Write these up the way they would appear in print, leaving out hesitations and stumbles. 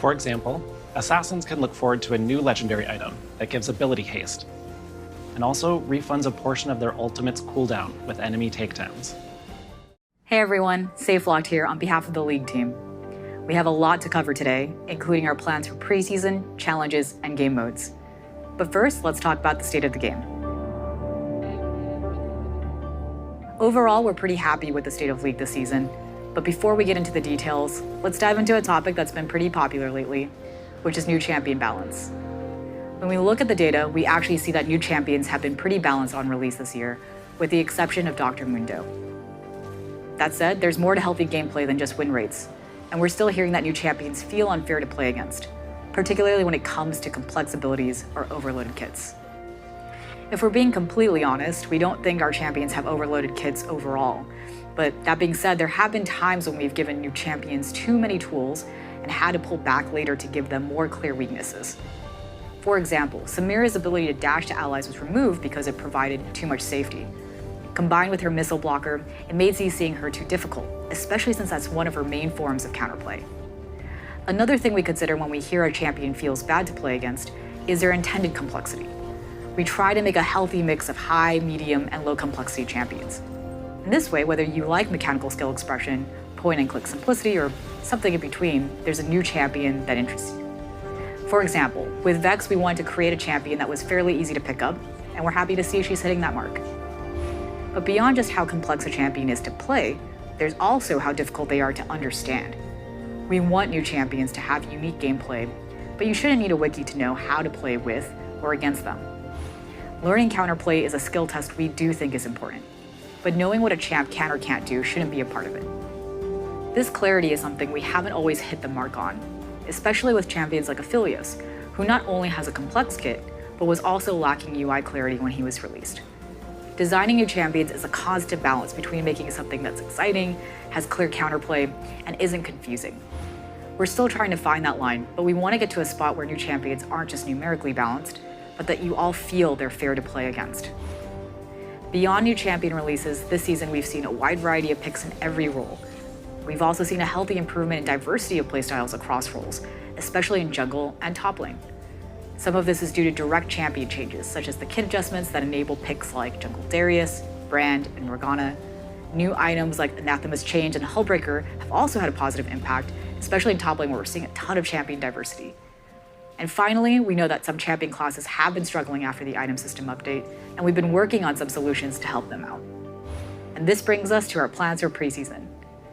For example, assassins can look forward to a new legendary item that gives ability haste, and also refunds a portion of their ultimate's cooldown with enemy takedowns. Hey everyone, SafeLocked here on behalf of the League team. We have a lot to cover today, including our plans for preseason, challenges, and game modes. But first, let's talk about the state of the game. Overall, we're pretty happy with the state of League this season, but before we get into the details, let's dive into a topic that's been pretty popular lately, which is new champion balance. When we look at the data, we actually see that new champions have been pretty balanced on release this year, with the exception of Dr. Mundo. That said, there's more to healthy gameplay than just win rates, and we're still hearing that new champions feel unfair to play against, particularly when it comes to complex abilities or overloaded kits. If we're being completely honest, we don't think our champions have overloaded kits overall. But that being said, there have been times when we've given new champions too many tools and had to pull back later to give them more clear weaknesses. For example, Samira's ability to dash to allies was removed because it provided too much safety. Combined with her missile blocker, it made CCing her too difficult, especially since that's one of her main forms of counterplay. Another thing we consider when we hear a champion feels bad to play against is their intended complexity. We try to make a healthy mix of high, medium, and low complexity champions. In this way, whether you like mechanical skill expression, point-and-click simplicity, or something in between, there's a new champion that interests you. For example, with Vex, we wanted to create a champion that was fairly easy to pick up, and we're happy to see she's hitting that mark. But beyond just how complex a champion is to play, there's also how difficult they are to understand. We want new champions to have unique gameplay, but you shouldn't need a wiki to know how to play with or against them. Learning counterplay is a skill test we do think is important, but knowing what a champ can or can't do shouldn't be a part of it. This clarity is something we haven't always hit the mark on, especially with champions like Aphelios, who not only has a complex kit, but was also lacking UI clarity when he was released. Designing new champions is a constant balance between making something that's exciting, has clear counterplay, and isn't confusing. We're still trying to find that line, but we want to get to a spot where new champions aren't just numerically balanced, but that you all feel they're fair to play against. Beyond new champion releases, this season we've seen a wide variety of picks in every role. We've also seen a healthy improvement in diversity of playstyles across roles, especially in jungle and top lane. Some of this is due to direct champion changes, such as the kit adjustments that enable picks like Jungle Darius, Brand, and Morgana. New items like Anathema's Change and Hullbreaker have also had a positive impact, especially in top lane where we're seeing a ton of champion diversity. And finally, we know that some champion classes have been struggling after the item system update, and we've been working on some solutions to help them out. And this brings us to our plans for preseason.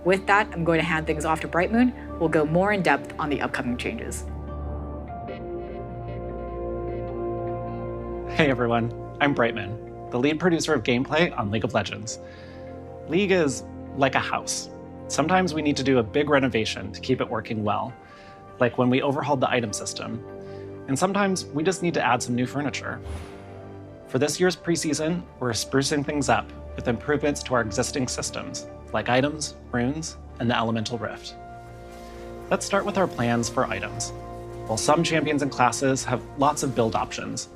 With that, I'm going to hand things off to Brightmoon, who will go more in depth on the upcoming changes. Hey everyone, I'm Brightmoon, the lead producer of gameplay on League of Legends. League is like a house. Sometimes we need to do a big renovation to keep it working well, like when we overhauled the item system. And sometimes we just need to add some new furniture. For this year's preseason, we're sprucing things up with improvements to our existing systems, like items, runes, and the Elemental Rift. Let's start with our plans for items. While some champions and classes have lots of build options,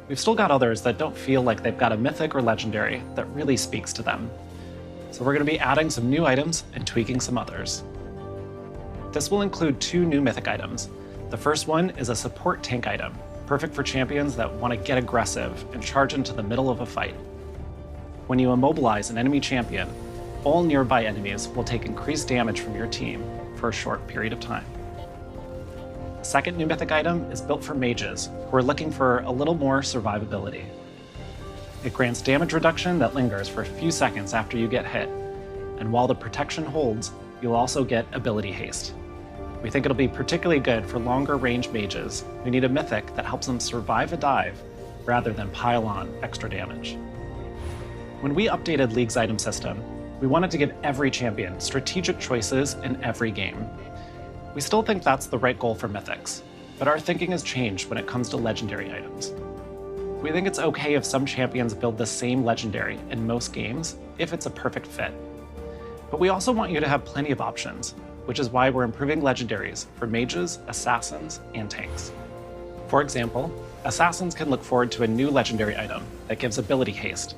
we've still got others that don't feel like they've got a mythic or legendary that really speaks to them. So we're going to be adding some new items and tweaking some others. This will include 2 new mythic items. The first one is a support tank item, perfect for champions that want to get aggressive and charge into the middle of a fight. When you immobilize an enemy champion, all nearby enemies will take increased damage from your team for a short period of time. The second new mythic item is built for mages who are looking for a little more survivability. It grants damage reduction that lingers for a few seconds after you get hit, and while the protection holds, you'll also get ability haste. We think it'll be particularly good for longer range mages who need a mythic that helps them survive a dive rather than pile on extra damage. When we updated League's item system, we wanted to give every champion strategic choices in every game. We still think that's the right goal for mythics, but our thinking has changed when it comes to legendary items. We think it's okay if some champions build the same legendary in most games if it's a perfect fit. But we also want you to have plenty of options, which is why we're improving legendaries for mages, assassins, and tanks. For example, assassins can look forward to a new legendary item that gives ability haste,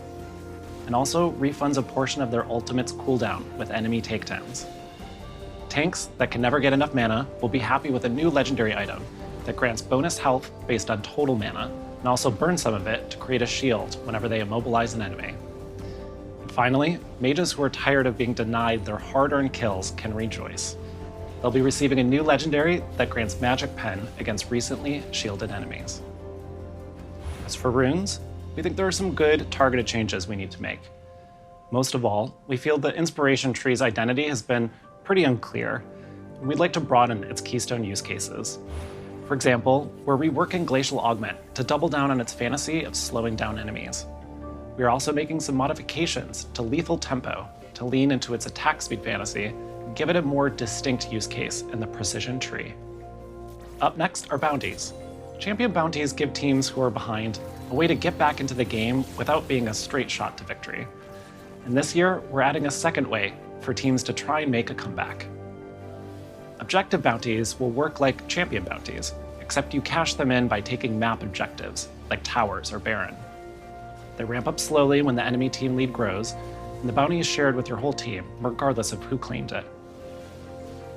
and also refunds a portion of their ultimate's cooldown with enemy takedowns. Tanks that can never get enough mana will be happy with a new legendary item that grants bonus health based on total mana, and also burn some of it to create a shield whenever they immobilize an enemy. And finally, mages who are tired of being denied their hard-earned kills can rejoice. They'll be receiving a new legendary that grants Magic Pen against recently shielded enemies. As for runes, we think there are some good targeted changes we need to make. Most of all, we feel the Inspiration Tree's identity has been pretty unclear, and we'd like to broaden its keystone use cases. For example, we're reworking Glacial Augment to double down on its fantasy of slowing down enemies. We are also making some modifications to Lethal Tempo to lean into its attack speed fantasy and give it a more distinct use case in the Precision Tree. Up next are bounties. Champion bounties give teams who are behind a way to get back into the game without being a straight shot to victory. And this year, we're adding a second way for teams to try and make a comeback. Objective bounties will work like champion bounties, except you cash them in by taking map objectives, like towers or Baron. They ramp up slowly when the enemy team lead grows, and the bounty is shared with your whole team, regardless of who claimed it.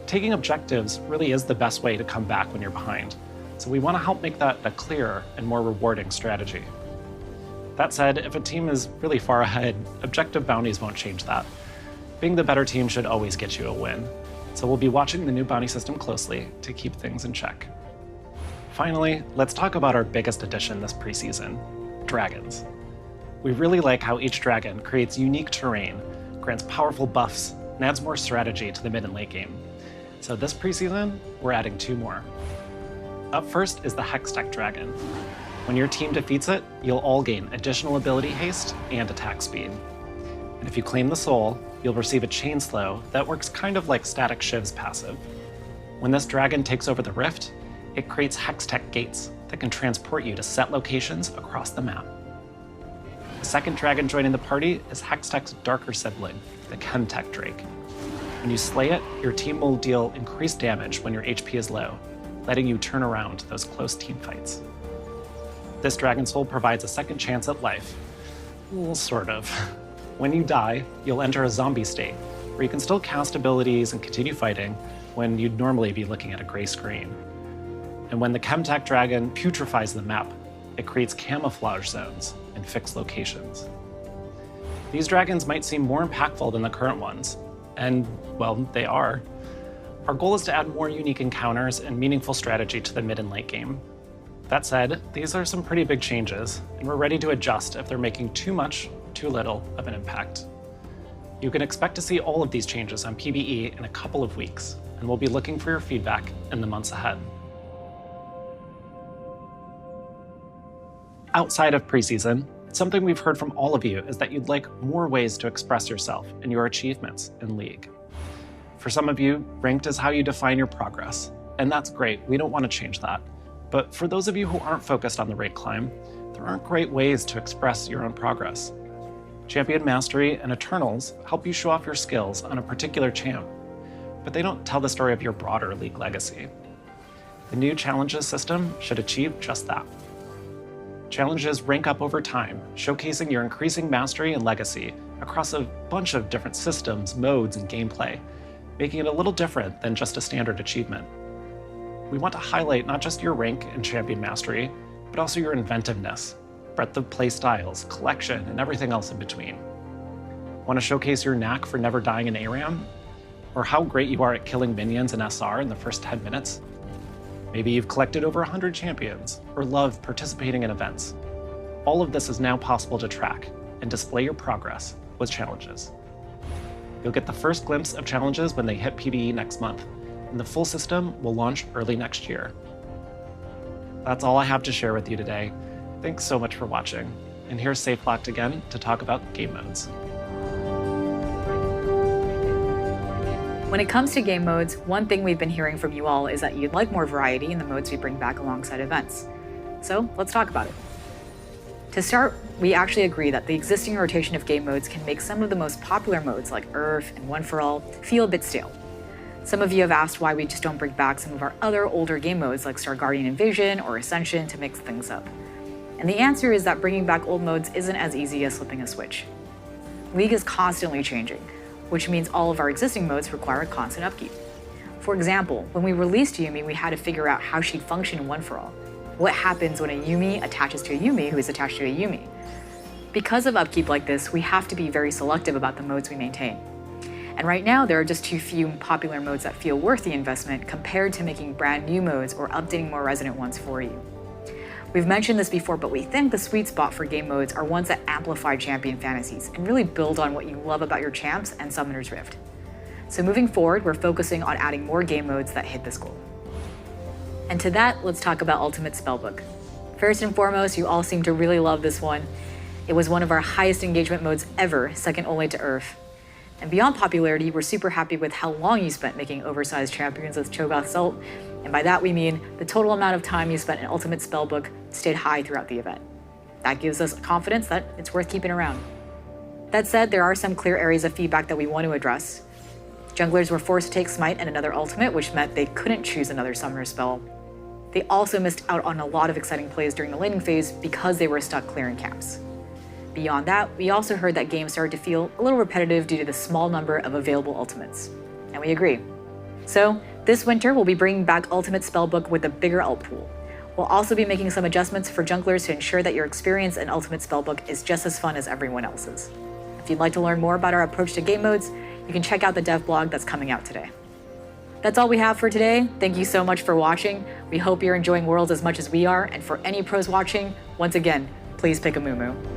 Taking objectives really is the best way to come back when you're behind, so we want to help make that a clearer and more rewarding strategy. That said, if a team is really far ahead, objective bounties won't change that. Being the better team should always get you a win, so we'll be watching the new bounty system closely to keep things in check. Finally, let's talk about our biggest addition this preseason, dragons. We really like how each dragon creates unique terrain, grants powerful buffs, and adds more strategy to the mid and late game. So this preseason, we're adding 2 more. Up first is the Hextech Dragon. When your team defeats it, you'll all gain additional ability haste and attack speed. And if you claim the soul, you'll receive a chain slow that works kind of like Static Shiv's passive. When this dragon takes over the rift, it creates Hextech gates that can transport you to set locations across the map. The second dragon joining the party is Hextech's darker sibling, the Chemtech Drake. When you slay it, your team will deal increased damage when your HP is low, letting you turn around those close team fights. This dragon soul provides a second chance at life. Well, sort of. When you die, you'll enter a zombie state, where you can still cast abilities and continue fighting when you'd normally be looking at a gray screen. And when the Chemtech Dragon putrefies the map, it creates camouflage zones in fixed locations. These dragons might seem more impactful than the current ones, and, well, they are. Our goal is to add more unique encounters and meaningful strategy to the mid and late game. That said, these are some pretty big changes, and we're ready to adjust if they're making too much, too little of an impact. You can expect to see all of these changes on PBE in a couple of weeks, and we'll be looking for your feedback in the months ahead. Outside of preseason, something we've heard from all of you is that you'd like more ways to express yourself and your achievements in League. For some of you, ranked is how you define your progress, and that's great, we don't want to change that. But for those of you who aren't focused on the rank climb, there aren't great ways to express your own progress. Champion Mastery and Eternals help you show off your skills on a particular champ, but they don't tell the story of your broader League legacy. The new Challenges system should achieve just that. Challenges rank up over time, showcasing your increasing mastery and legacy across a bunch of different systems, modes, and gameplay, making it a little different than just a standard achievement. We want to highlight not just your rank and champion mastery, but also your inventiveness, breadth of play styles, collection, and everything else in between. Want to showcase your knack for never dying in ARAM? Or how great you are at killing minions in SR in the first 10 minutes? Maybe you've collected over 100 champions, or love participating in events. All of this is now possible to track and display your progress with challenges. You'll get the first glimpse of challenges when they hit PBE next month, and the full system will launch early next year. That's all I have to share with you today. Thanks so much for watching, and here's SafeLocked again to talk about game modes. When it comes to game modes, one thing we've been hearing from you all is that you'd like more variety in the modes we bring back alongside events. So let's talk about it. To start, we actually agree that the existing rotation of game modes can make some of the most popular modes like Earth and One for All feel a bit stale. Some of you have asked why we just don't bring back some of our other older game modes like Star Guardian Invasion or Ascension to mix things up. And the answer is that bringing back old modes isn't as easy as flipping a switch. League is constantly changing, which means all of our existing modes require a constant upkeep. For example, when we released Yumi, we had to figure out how she'd function in One For All. What happens when a Yumi attaches to a Yumi who is attached to a Yumi? Because of upkeep like this, we have to be very selective about the modes we maintain. And right now, there are just too few popular modes that feel worth the investment compared to making brand new modes or updating more resonant ones for you. We've mentioned this before, but we think the sweet spot for game modes are ones that amplify champion fantasies and really build on what you love about your champs and Summoner's Rift. So moving forward, we're focusing on adding more game modes that hit this goal. And to that, let's talk about Ultimate Spellbook. First and foremost, you all seem to really love this one. It was one of our highest engagement modes ever, second only to Earth. And beyond popularity, we're super happy with how long you spent making oversized champions with Cho'Gath's ult, and by that we mean the total amount of time you spent in Ultimate Spellbook stayed high throughout the event. That gives us confidence that it's worth keeping around. That said, there are some clear areas of feedback that we want to address. Junglers were forced to take Smite and another ultimate, which meant they couldn't choose another summoner spell. They also missed out on a lot of exciting plays during the laning phase because they were stuck clearing camps. Beyond that, we also heard that games started to feel a little repetitive due to the small number of available ultimates. And we agree. So, this winter we'll be bringing back Ultimate Spellbook with a bigger ult pool. We'll also be making some adjustments for junglers to ensure that your experience in Ultimate Spellbook is just as fun as everyone else's. If you'd like to learn more about our approach to game modes, you can check out the dev blog that's coming out today. That's all we have for today. Thank you so much for watching. We hope you're enjoying Worlds as much as we are, and for any pros watching, once again, please pick a Mumu.